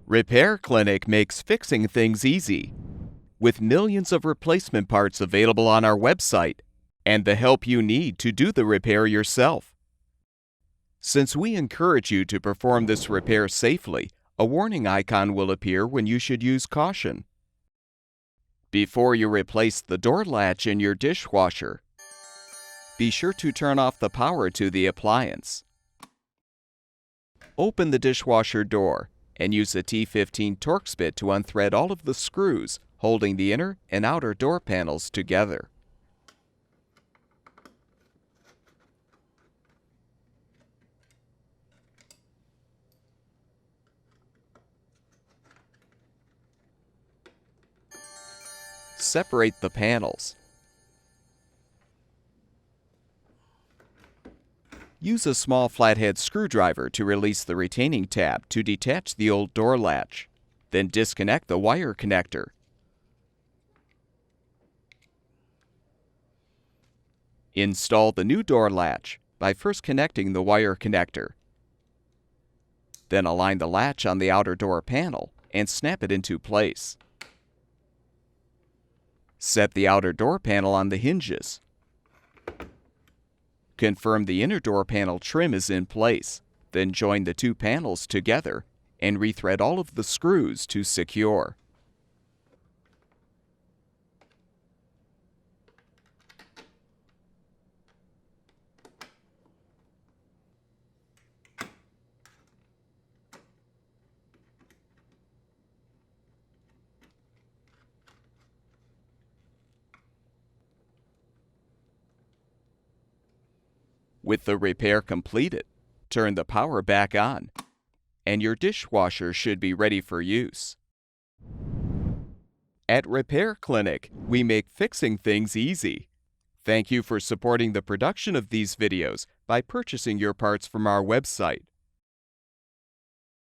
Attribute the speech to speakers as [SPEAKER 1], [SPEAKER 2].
[SPEAKER 1] Repair Clinic makes fixing things easy, with millions of replacement parts available on our website and the help you need to do the repair yourself. Since we encourage you to perform this repair safely, a warning icon will appear when you should use caution. Before you replace the door latch in your dishwasher, be sure to turn off the power to the appliance. Open the dishwasher door and use a T15 Torx bit to unthread all of the screws holding the inner and outer door panels together. Separate the panels. Use a small flathead screwdriver to release the retaining tab to detach the old door latch. Then disconnect the wire connector. Install the new door latch by first connecting the wire connector. Then align the latch on the outer door panel and snap it into place. Set the outer door panel on the hinges. Confirm the inner door panel trim is in place. Then join the two panels together and rethread all of the screws to secure. With the repair completed, turn the power back on, and your dishwasher should be ready for use. At Repair Clinic, we make fixing things easy. Thank you for supporting the production of these videos by purchasing your parts from our website.